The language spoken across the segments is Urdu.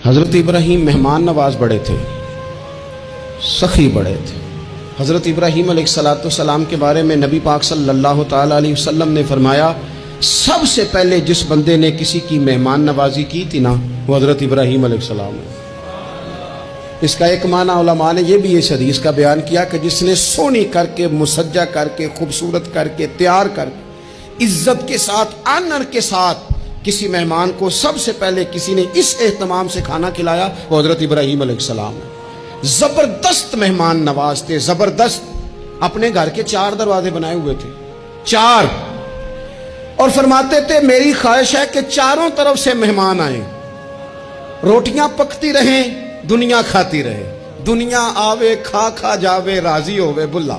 حضرت ابراہیم مہمان نواز بڑے تھے، سخی بڑے تھے۔ حضرت ابراہیم علیہ السلام کے بارے میں نبی پاک صلی اللہ تعالیٰ علیہ وسلم نے فرمایا، سب سے پہلے جس بندے نے کسی کی مہمان نوازی کی تھی نا، وہ حضرت ابراہیم علیہ السلام ہے۔ اس کا ایک معنی علماء نے یہ بھی اس حدیث کا بیان کیا کہ جس نے سونی کر کے، مسجہ کر کے، خوبصورت کر کے، تیار کر کے، عزت کے ساتھ، آنر کے ساتھ کسی مہمان کو سب سے پہلے کسی نے اس اہتمام سے کھانا کھلایا، وہ حضرت ابراہیم علیہ السلام ہے۔ زبردست مہمان نواز تھے، زبردست۔ اپنے گھر کے 4 دروازے بنائے ہوئے تھے، 4، اور فرماتے تھے میری خواہش ہے کہ چاروں طرف سے مہمان آئیں، روٹیاں پکتی رہیں، دنیا کھاتی رہے، دنیا آوے کھا کھا جاوے، راضی ہوئے بلا،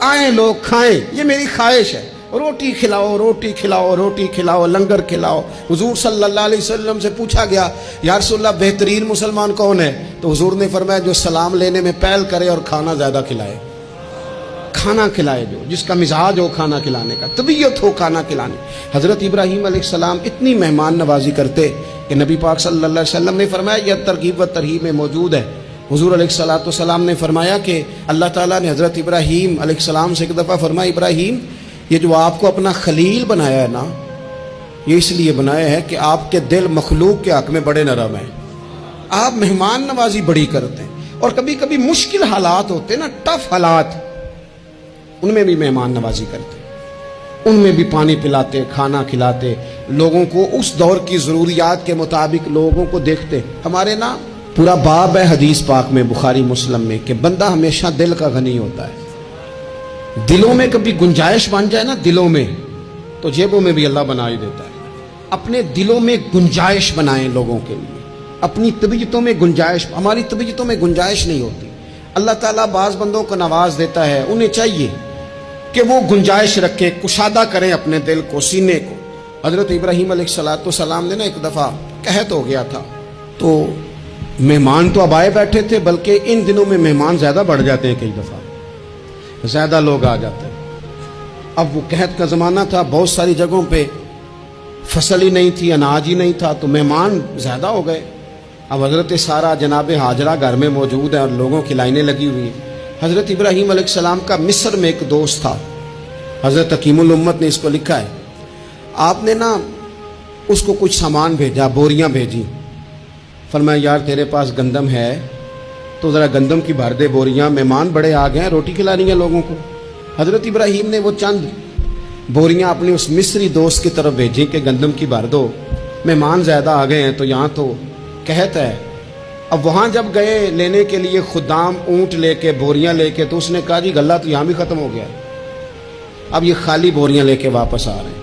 آئیں لوگ کھائیں، یہ میری خواہش ہے۔ روٹی کھلاؤ، روٹی کھلاؤ، روٹی کھلاؤ، لنگر کھلاؤ۔ حضور صلی اللہ علیہ وسلم سے پوچھا گیا، یا رسول اللہ بہترین مسلمان کون ہے؟ تو حضور نے فرمایا جو سلام لینے میں پہل کرے اور کھانا زیادہ کھلائے، کھانا کھلائے، جو جس کا مزاج ہو کھانا کھلانے کا، طبیعت ہو کھانا کھلانے۔ حضرت ابراہیم علیہ السلام اتنی مہمان نوازی کرتے کہ نبی پاک صلی اللہ علیہ وسلم نے فرمایا، یہ ترغیب و ترہیب میں موجود ہے۔ حضور علیہ السلام نے فرمایا کہ اللہ تعالیٰ نے حضرت ابراہیم علیہ السلام سے ایک دفعہ فرمایا، ابراہیم یہ جو آپ کو اپنا خلیل بنایا ہے نا، یہ اس لیے بنایا ہے کہ آپ کے دل مخلوق کے حق میں بڑے نرم ہیں، آپ مہمان نوازی بڑی کرتے ہیں، اور کبھی کبھی مشکل حالات ہوتے ہیں نا، ٹف حالات، ان میں بھی مہمان نوازی کرتے، ان میں بھی پانی پلاتے، کھانا کھلاتے، لوگوں کو اس دور کی ضروریات کے مطابق لوگوں کو دیکھتے۔ ہمارے نا پورا باب ہے حدیث پاک میں، بخاری مسلم میں، کہ بندہ ہمیشہ دل کا غنی ہوتا ہے۔ دلوں میں کبھی گنجائش بن جائے نا، دلوں میں، تو جیبوں میں بھی اللہ بنا ہی دیتا ہے۔ اپنے دلوں میں گنجائش بنائیں لوگوں کے لیے، اپنی طبیعتوں میں گنجائش۔ ہماری طبیعتوں میں گنجائش نہیں ہوتی۔ اللہ تعالیٰ بعض بندوں کو نواز دیتا ہے، انہیں چاہیے کہ وہ گنجائش رکھیں، کشادہ کریں اپنے دل کو، سینے کو۔ حضرت ابراہیم علیہ السلام نے نا ایک دفعہ قحط ہو گیا تھا، تو مہمان تو اب آئے بیٹھے تھے، بلکہ ان دنوں میں مہمان زیادہ بڑھ جاتے ہیں، کئی دفعہ زیادہ لوگ آ جاتے ہیں۔ اب وہ قحط کا زمانہ تھا، بہت ساری جگہوں پہ فصل ہی نہیں تھی، اناج ہی نہیں تھا، تو مہمان زیادہ ہو گئے۔ اب حضرت سارہ جناب ہاجرہ گھر میں موجود ہیں اور لوگوں کی لائنیں لگی ہوئی ہیں۔ حضرت ابراہیم علیہ السلام کا مصر میں ایک دوست تھا، حضرت حکیم الامت نے اس کو لکھا ہے، آپ نے نا اس کو کچھ سامان بھیجا، بوریاں بھیجی، فرمایا یار تیرے پاس گندم ہے تو ذرا گندم کی بھر دے بوریاں، مہمان بڑے آ گئے ہیں، روٹی کھلانی ہے لوگوں کو۔ حضرت ابراہیم نے وہ چند بوریاں اپنے اس مصری دوست کی طرف بھیجیں کہ گندم کی بھر دو، مہمان زیادہ آ گئے ہیں، تو یہاں تو قحط ہے۔ اب وہاں جب گئے لینے کے لیے خدام اونٹ لے کے، بوریاں لے کے، تو اس نے کہا جی غلہ تو یہاں بھی ختم ہو گیا، اب یہ خالی بوریاں لے کے واپس آ رہے ہیں۔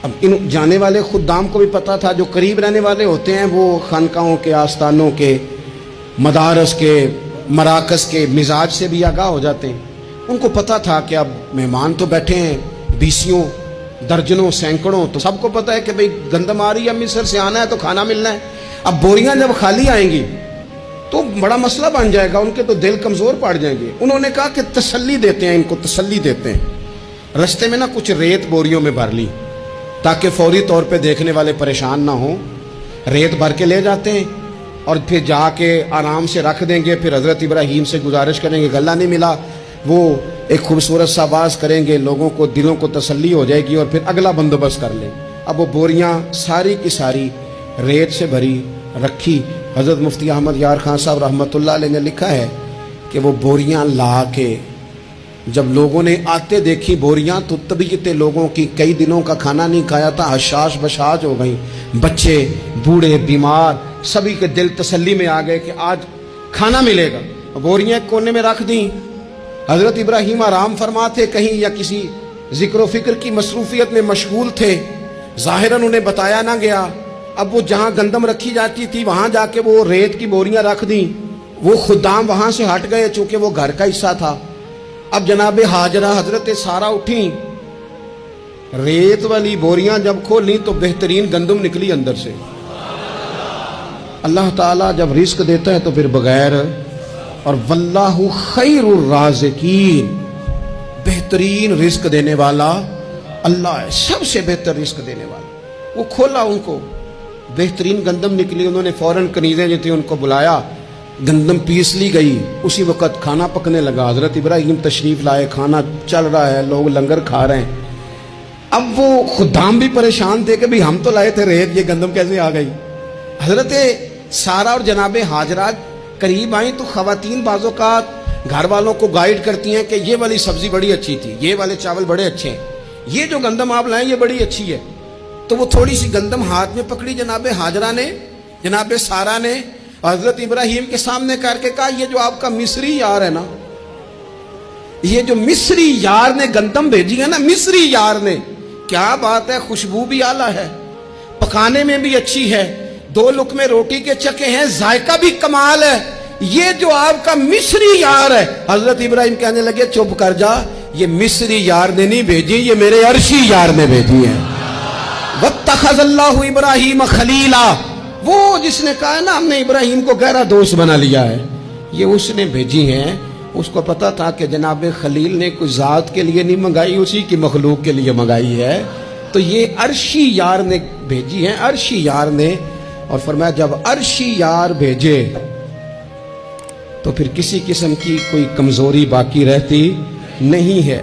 اب ان جانے والے خدام کو بھی پتہ تھا، جو قریب رہنے والے ہوتے ہیں وہ خانقاہوں کے، آستانوں کے، مدارس کے، مراکز کے مزاج سے بھی آگاہ ہو جاتے ہیں۔ ان کو پتہ تھا کہ اب مہمان تو بیٹھے ہیں، 20 درجنوں، سینکڑوں، تو سب کو پتہ ہے کہ بھئی گندم آ رہی ہے، مصر سے آنا ہے تو کھانا ملنا ہے۔ اب بوریاں جب خالی آئیں گی تو بڑا مسئلہ بن جائے گا، ان کے تو دل کمزور پڑ جائیں گے۔ انہوں نے کہا کہ تسلی دیتے ہیں، ان کو تسلی دیتے ہیں۔ رستے میں نا کچھ ریت بوریوں میں بھر لی تاکہ فوری طور پہ دیکھنے والے پریشان نہ ہوں، ریت بھر کے لے جاتے ہیں اور پھر جا کے آرام سے رکھ دیں گے۔ پھر حضرت ابراہیم سے گزارش کریں گے، غلہ نہیں ملا، وہ ایک خوبصورت سا آواز کریں گے، لوگوں کو، دلوں کو تسلی ہو جائے گی، اور پھر اگلا بندوبست کر لیں۔ اب وہ بوریاں ساری کی ساری ریت سے بھری رکھی۔ حضرت مفتی احمد یار خان صاحب رحمۃ اللہ علیہ نے لکھا ہے کہ وہ بوریاں لا کے جب لوگوں نے آتے دیکھی بوریاں، تو طبیعت لوگوں کی، کئی دنوں کا کھانا نہیں کھایا تھا، حشاش بشاش ہو گئیں، بچے، بوڑھے، بیمار، سبھی کے دل تسلی میں آ گئے کہ آج کھانا ملے گا۔ بوریاں ایک کونے میں رکھ دیں۔ حضرت ابراہیم آرام فرما تھے کہیں، یا کسی ذکر و فکر کی مصروفیت میں مشغول تھے، ظاہراً انہیں بتایا نہ گیا۔ اب وہ جہاں گندم رکھی جاتی تھی وہاں جا کے وہ ریت کی بوریاں رکھ دیں۔ وہ خدام وہاں سے ہٹ گئے چونکہ وہ گھر کا حصہ تھا۔ اب جناب ہاجرہ حضرت سارہ اٹھیں، ریت والی بوریاں جب کھولیں تو بہترین گندم نکلی اندر سے۔ اللہ تعالیٰ جب رزق دیتا ہے تو پھر بغیر، اور واللہ خیر الرازقین، بہترین رزق دینے والا اللہ ہے، سب سے بہتر رزق دینے والا۔ وہ کھولا ان کو، بہترین گندم نکلی. انہوں نے فوراً کنیزیں جو تھیں ان کو بلایا, گندم پیس لی گئی. اسی وقت کھانا پکنے لگا. حضرت ابراہیم تشریف لائے, کھانا چل رہا ہے, لوگ لنگر کھا رہے ہیں. اب وہ خدام بھی پریشان تھے کہ بھی ہم تو لائے تھے ریت, یہ گندم کیسے آ گئی. حضرت سارہ اور جناب ہاجرہ قریب آئیں تو خواتین بعض اوقات گھر والوں کو گائیڈ کرتی ہیں کہ یہ والی سبزی بڑی اچھی تھی, یہ والے چاول بڑے اچھے ہیں, یہ جو گندم آپ لائیں یہ بڑی اچھی ہے. تو وہ تھوڑی سی گندم ہاتھ میں پکڑی جناب ہاجرہ نے, جناب سارہ نے, حضرت ابراہیم کے سامنے کر کے کہا یہ جو آپ کا مصری یار ہے نا, یہ جو مصری یار نے گندم بھیجی ہے نا, مصری یار نے, کیا بات ہے, خوشبو بھی اعلیٰ ہے, پکانے میں بھی اچھی ہے, 2 لقمے روٹی کے چکے ہیں, ذائقہ بھی کمال ہے, یہ جو آپ کا مصری یار ہے. حضرت ابراہیم کہنے لگے چپ کر جا, یہ مصری یار نے نہیں بھیجی, یہ میرے عرشی یار نے بھیجی ہے. واتخذ اللہ ابراہیم خلیلا, وہ جس نے کہا نا ہم نے ابراہیم کو گہرا دوست بنا لیا ہے, یہ اس نے بھیجی ہیں. اس کو پتا تھا کہ جناب خلیل نے کوئی ذات کے لیے نہیں منگائی, اسی کی مخلوق کے لیے منگائی ہے, تو یہ عرشی یار نے بھیجی ہے, عرشی یار نے. اور فرمایا جب عرشی یار بھیجے تو پھر کسی قسم کی کوئی کمزوری باقی رہتی نہیں ہے.